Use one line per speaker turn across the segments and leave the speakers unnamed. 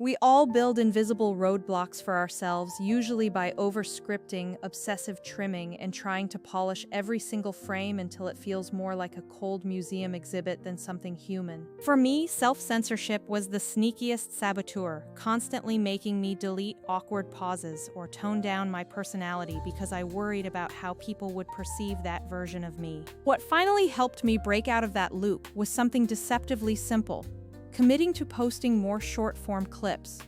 We all build invisible roadblocks for ourselves, usually by over-scripting, obsessive trimming, and trying to polish every single frame until it feels more like a cold museum exhibit than something human. For me, self-censorship was the sneakiest saboteur, constantly making me delete awkward pauses or tone down my personality because I worried about how people would perceive that version of me. What finally helped me break out of that loop was something deceptively simple: committing to posting more short-form clips,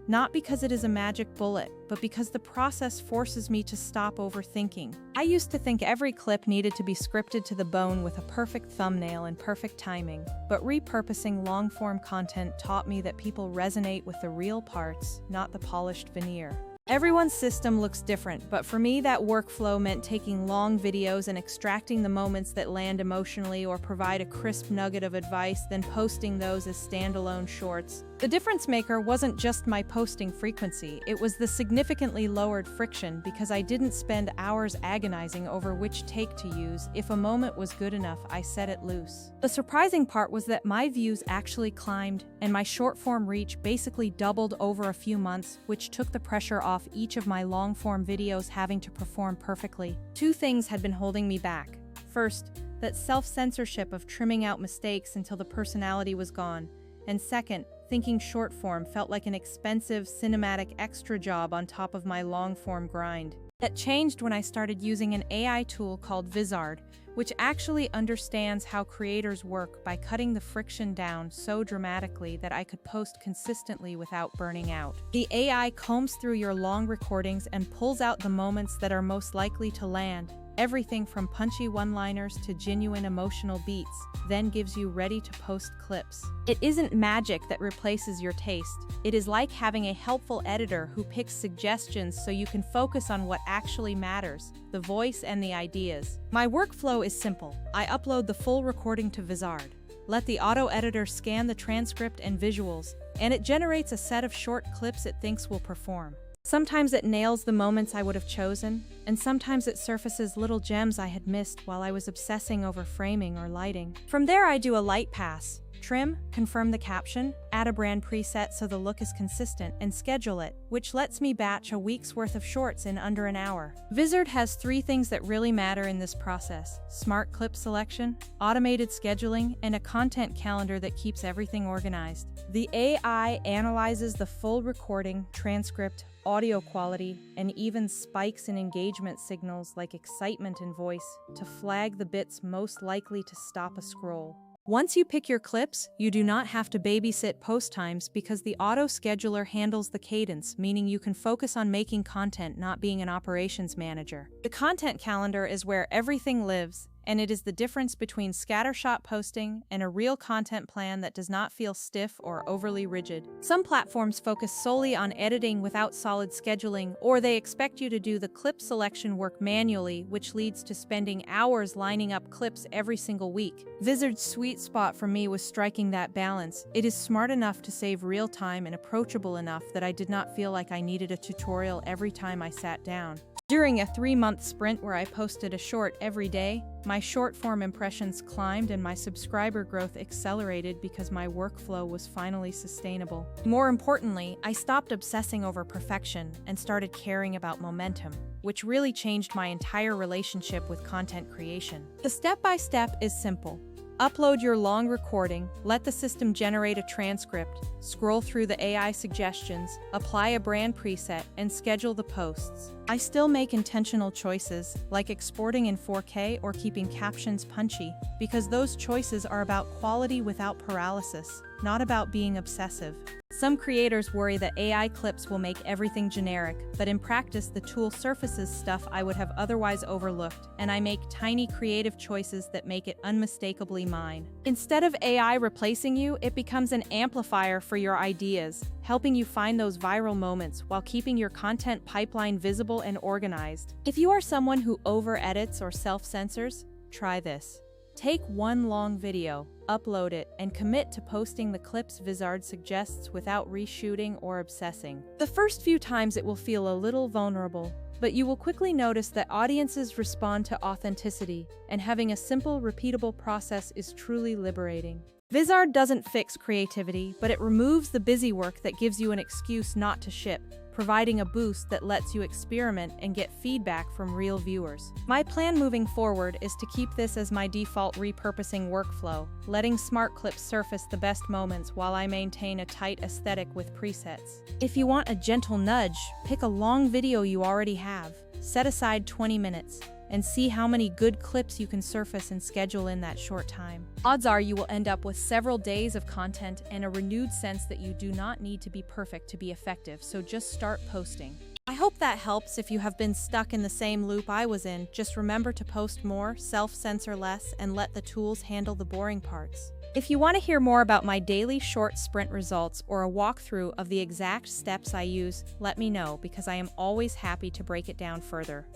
not because it is a magic bullet, but because the process forces me to stop overthinking. I used to think every clip needed to be scripted to the bone with a perfect thumbnail and perfect timing, but repurposing long-form content taught me that people resonate with the real parts, not the polished veneer. Everyone's system looks different, but for me that workflow meant taking long videos and extracting the moments that land emotionally or provide a crisp nugget of advice, then posting those as standalone shorts. The difference maker wasn't just my posting frequency, it was the significantly lowered friction because I didn't spend hours agonizing over which take to use. If a moment was good enough, I set it loose. The surprising part was that my views actually climbed, and my short-form reach basically doubled over a few months, which took the pressure off each of my long-form videos having to perform perfectly. Two things had been holding me back. First, that self-censorship of trimming out mistakes until the personality was gone. And second, thinking short-form felt like an expensive, cinematic extra job on top of my long-form grind. That changed when I started using an AI tool called Vizard, which actually understands how creators work by cutting the friction down so dramatically that I could post consistently without burning out. The AI combs through your long recordings and pulls out the moments that are most likely to land, everything from punchy one-liners to genuine emotional beats, then gives you ready-to-post clips. It isn't magic that replaces your taste. It is like having a helpful editor who picks suggestions so you can focus on what actually matters, the voice and the ideas. My workflow is simple. I upload the full recording to Vizard, let the auto-editor scan the transcript and visuals, and it generates a set of short clips it thinks will perform. Sometimes it nails the moments I would have chosen, and sometimes it surfaces little gems I had missed while I was obsessing over framing or lighting. From there I do a light pass, trim, confirm the caption, add a brand preset so the look is consistent, and schedule it, which lets me batch a week's worth of shorts in under an hour. Vizard has three things that really matter in this process: smart clip selection, automated scheduling, and a content calendar that keeps everything organized. The AI analyzes the full recording, transcript, audio quality, and even spikes in engagement signals like excitement and voice to flag the bits most likely to stop a scroll. Once you pick your clips, you do not have to babysit post times because the auto-scheduler handles the cadence, meaning you can focus on making content, not being an operations manager. The content calendar is where everything lives, and it is the difference between scattershot posting and a real content plan that does not feel stiff or overly rigid. Some platforms focus solely on editing without solid scheduling, or they expect you to do the clip selection work manually, which leads to spending hours lining up clips every single week. Vizard's sweet spot for me was striking that balance. It is smart enough to save real time and approachable enough that I did not feel like I needed a tutorial every time I sat down. During a 3-month sprint where I posted a short every day, my short-form impressions climbed and my subscriber growth accelerated because my workflow was finally sustainable. More importantly, I stopped obsessing over perfection and started caring about momentum, which really changed my entire relationship with content creation. The step-by-step is simple. Upload your long recording, let the system generate a transcript, scroll through the AI suggestions, apply a brand preset, and schedule the posts. I still make intentional choices, like exporting in 4K or keeping captions punchy, because those choices are about quality without paralysis, not about being obsessive. Some creators worry that AI clips will make everything generic, but in practice the tool surfaces stuff I would have otherwise overlooked, and I make tiny creative choices that make it unmistakably mine. Instead of AI replacing you, it becomes an amplifier for your ideas, helping you find those viral moments while keeping your content pipeline visible and organized. If you are someone who over-edits or self-censors, try this. Take one long video, upload it, and commit to posting the clips Vizard suggests without reshooting or obsessing. The first few times it will feel a little vulnerable, but you will quickly notice that audiences respond to authenticity, and having a simple, repeatable process is truly liberating. Vizard doesn't fix creativity, but it removes the busy work that gives you an excuse not to ship, providing a boost that lets you experiment and get feedback from real viewers. My plan moving forward is to keep this as my default repurposing workflow, letting smart clips surface the best moments while I maintain a tight aesthetic with presets. If you want a gentle nudge, pick a long video you already have, set aside 20 minutes, and see how many good clips you can surface and schedule in that short time. Odds are you will end up with several days of content and a renewed sense that you do not need to be perfect to be effective, so just start posting. I hope that helps. If you have been stuck in the same loop I was in, just remember to post more, self-censor less, and let the tools handle the boring parts. If you want to hear more about my daily short sprint results or a walkthrough of the exact steps I use, let me know because I am always happy to break it down further.